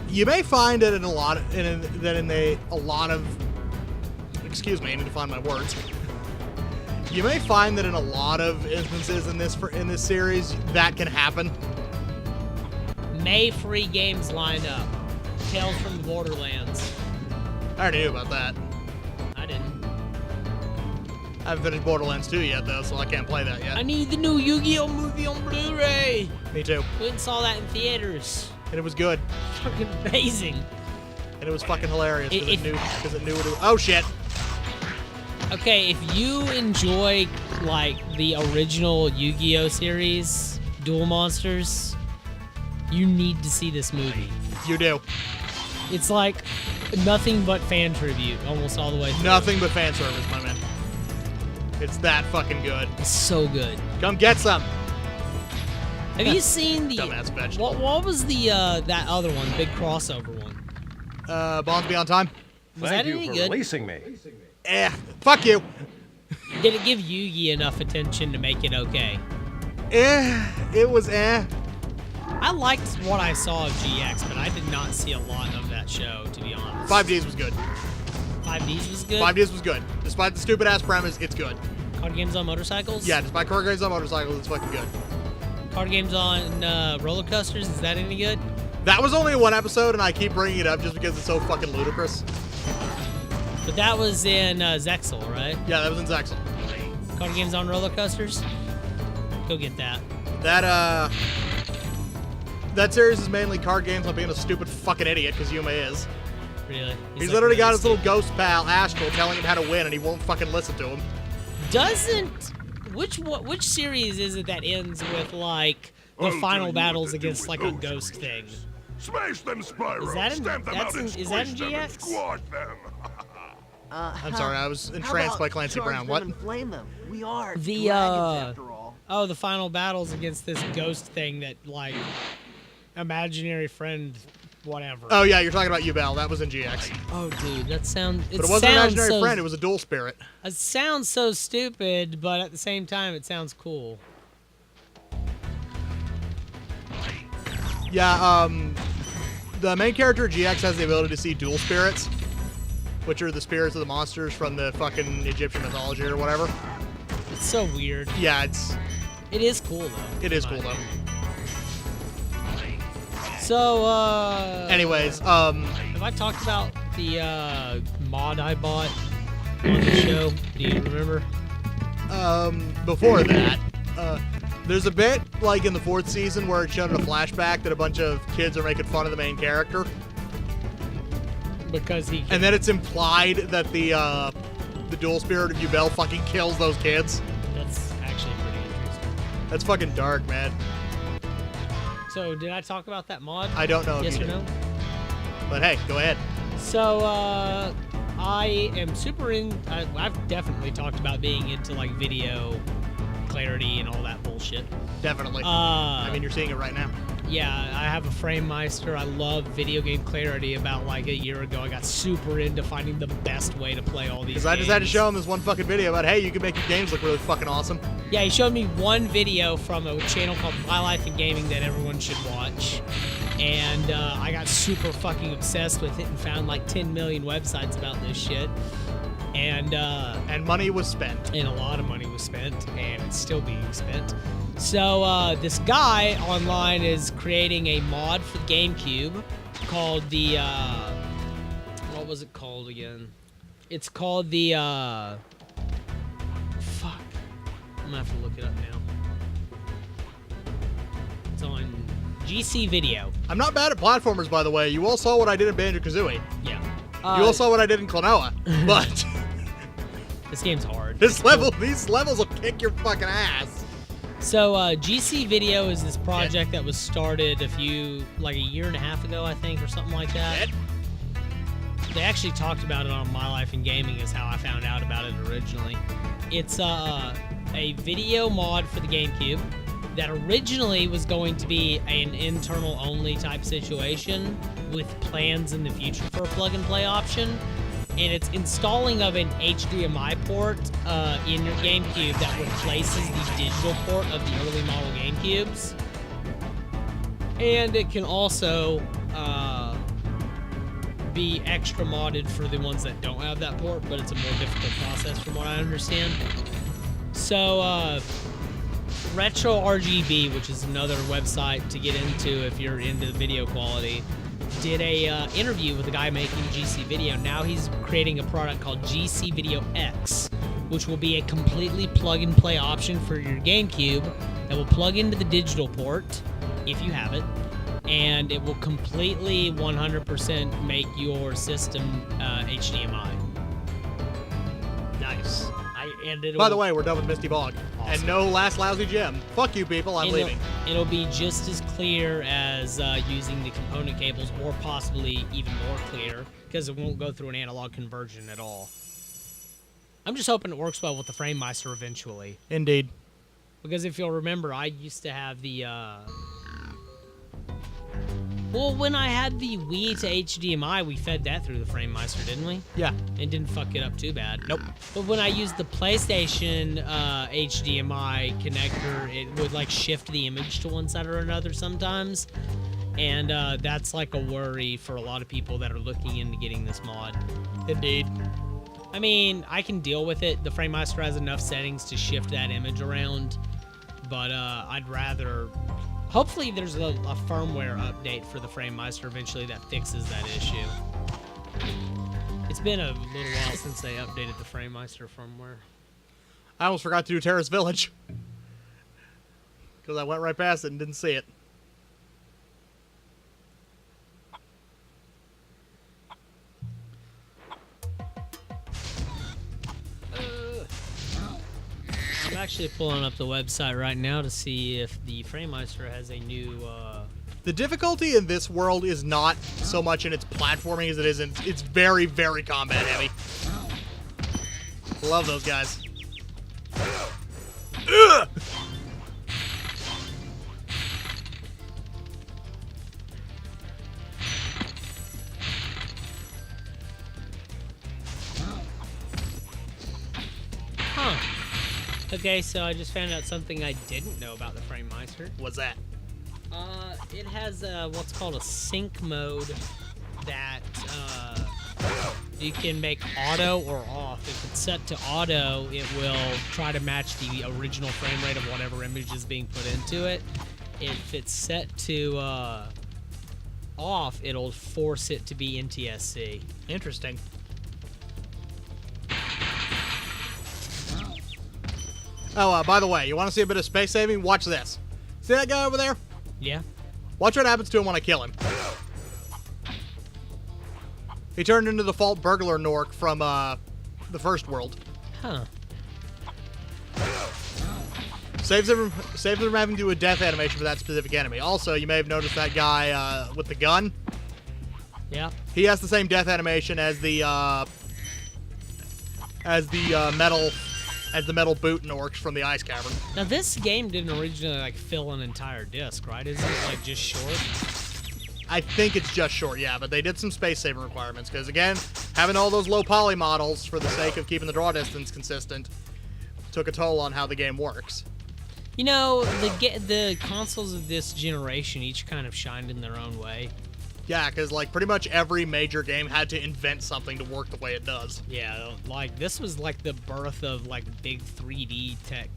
You may find that excuse me, I need to find my words. You may find that in a lot of instances in this series that can happen. May free games line up. Tales from the Borderlands. I already knew about that. I didn't. I haven't finished Borderlands 2 yet though, so I can't play that yet. I need the new Yu-Gi-Oh movie on Blu-ray. Me too. Went and saw that in theaters. And it was good. Fucking amazing. And it was fucking hilarious because it knew what it was. Oh shit. Okay, if you enjoy like the original Yu-Gi-Oh series, Duel Monsters, you need to see this movie. You do. It's like nothing but fan tribute almost all the way through. Nothing but fan service, my man. It's that fucking good. It's so good. Come get some. Have you seen the dumbass vegetable? What was the that other one, big crossover one? Bonds Beyond Time. Was that any good? Releasing me. Fuck you. Did it give Yugi enough attention to make it okay? It was I liked what I saw of GX, but I did not see a lot of that show, to be honest. 5Ds was good. 5Ds was good? 5Ds was good. Despite the stupid ass premise, it's good. Card games on motorcycles? Yeah, despite card games on motorcycles, it's fucking good. Card games on roller coasters, is that any good? That was only one episode, and I keep bringing it up just because it's so fucking ludicrous. But that was in Zexel, right? Yeah, that was in Zexel. Card games on roller coasters? Go get that. That series is mainly card games on being a stupid fucking idiot, because Yuma is. Really? He's like literally really got his little ghost pal, Astral, telling him how to win, and he won't fucking listen to him. Which series is it that ends with, like, the final battles against, like, a ghost thing? Smash them, Spyro. Is that in, Stamp them out and is that in squish them and GX? squash them. I'm sorry, I was entranced by Clancy Brown. What? Flame them. We are The, dragons after all. Oh, the final battles against this ghost thing that, like, imaginary friend, whatever. Oh, yeah, you're talking about Yubel. That was in GX. Oh, dude, that sounds... But it wasn't an imaginary friend, it was a dual spirit. It sounds so stupid, but at the same time, it sounds cool. Yeah, the main character of GX has the ability to see dual spirits, which are the spirits of the monsters from the fucking Egyptian mythology or whatever. It's so weird. Yeah, it is cool, though. It is cool, though. So, anyways, have I talked about the, mod I bought on the show? Do you remember? Before that, there's a bit, like, in the 4th season where it showed in a flashback that a bunch of kids are making fun of the main character. Because he... And then it's implied that the dual spirit of Yubel fucking kills those kids. That's actually pretty interesting. That's fucking dark, man. So, did I talk about that mod? I don't know if yes you or did. no? But hey, go ahead. So, I am super I've definitely talked about being into, like, video clarity and all that bullshit. Definitely. I mean, you're seeing it right now. Yeah, I have a FrameMeister. I love video game clarity. About, like, a year ago, I got super into finding the best way to play all these games. Because I just had to show him this one fucking video about, hey, you can make your games look really fucking awesome. Yeah, he showed me one video from a channel called My Life in Gaming that everyone should watch. And I got super fucking obsessed with it and found like 10 million websites about this shit. And money was spent. And a lot of money was spent, and it's still being spent. So this guy online is creating a mod for GameCube called the what was it called again? It's called the fuck. I'm gonna have to look it up now. It's on GC Video. I'm not bad at platformers, by the way. You all saw what I did in Banjo-Kazooie. Yeah. You all saw what I did in Klonoa, but this game's hard. These levels will kick your fucking ass. So GC Video is this project that was started a year and a half ago, I think, or something like that. They actually talked about it on My Life in Gaming is how I found out about it originally. It's a video mod for the GameCube that originally was going to be an internal-only type situation with plans in the future for a plug-and-play option. And it's installing of an HDMI port in your GameCube that replaces the digital port of the early model GameCubes. And it can also be extra modded for the ones that don't have that port, but it's a more difficult process from what I understand. So, Retro RGB, which is another website to get into if you're into video quality, did a interview with a guy making GC Video. Now he's creating a product called GC Video X, which will be a completely plug-and-play option for your GameCube that will plug into the digital port, if you have it, and it will completely 100% make your system HDMI. Nice. By the way, we're done with Misty Bog. Awesome. And no last lousy gem. Fuck you, people. I'm leaving. It'll be just as clear as using the component cables, or possibly even more clear, because it won't go through an analog conversion at all. I'm just hoping it works well with the FrameMeister eventually. Indeed. Because if you'll remember, I used to have the... Well, when I had the Wii to HDMI, we fed that through the FrameMeister, didn't we? Yeah. It didn't fuck it up too bad. Nope. But when I used the PlayStation HDMI connector, it would like shift the image to one side or another sometimes. And that's like a worry for a lot of people that are looking into getting this mod. Indeed. I mean, I can deal with it. The FrameMeister has enough settings to shift that image around. But I'd rather... Hopefully there's a firmware update for the FrameMeister eventually that fixes that issue. It's been a little while since they updated the FrameMeister firmware. I almost forgot to do Terrace Village. Because I went right past it and didn't see it. I'm actually pulling up the website right now to see if the FrameMeister has a new... The difficulty in this world is not so much in its platforming as it is in it's very, very combat heavy. Love those guys. Ugh! Huh. Okay, so I just found out something I didn't know about the FrameMeister. What's that? It has what's called a sync mode that you can make auto or off. If it's set to auto, it will try to match the original frame rate of whatever image is being put into it. If it's set to off, it'll force it to be NTSC. Interesting. Oh, by the way, you want to see a bit of space saving? Watch this. See that guy over there? Yeah. Watch what happens to him when I kill him. He turned into the Fault Burglar Nork from the first world. Huh. Saves him from having to do a death animation for that specific enemy. Also, you may have noticed that guy with the gun. Yeah. He has the same death animation as the metal boot Norks from the Ice Cavern. Now this game didn't originally like fill an entire disc, right? Isn't it like just short? I think it's just short, yeah, but they did some space saving requirements because again, having all those low poly models for the sake of keeping the draw distance consistent took a toll on how the game works. You know, the consoles of this generation each kind of shined in their own way. Yeah, because like pretty much every major game had to invent something to work the way it does. Yeah, like this was like the birth of like big 3D tech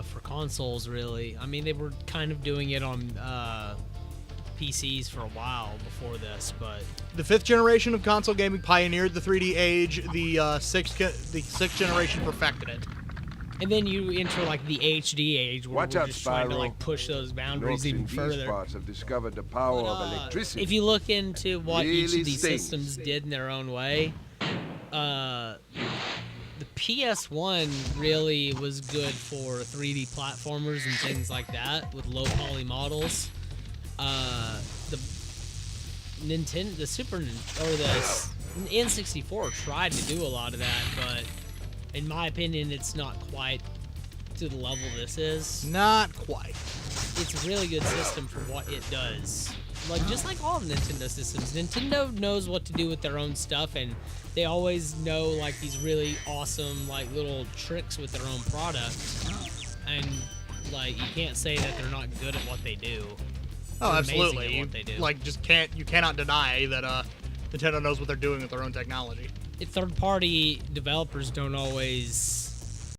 for consoles, really. I mean, they were kind of doing it on PCs for a while before this, but the 5th generation of console gaming pioneered the 3D age. The sixth generation perfected it. And then you enter like the HD age, where Watch we're out, just trying to Spyro. like push those boundaries Norks even in these further. parts have discovered the power of electricity. If you look into what each Really of these stings. systems did in their own way, the PS1 really was good for 3D platformers and things like that with low poly models. The N64 tried to do a lot of that, but in my opinion, it's not quite to the level this is. Not quite. It's a really good system for what it does. Like, just like all Nintendo systems, Nintendo knows what to do with their own stuff, and they always know, like, these really awesome, like, little tricks with their own product. And, like, you can't say that they're not good at what they do. Oh, They're amazing absolutely. at what they do. Like, you cannot deny that Nintendo knows what they're doing with their own technology. Third-party developers don't always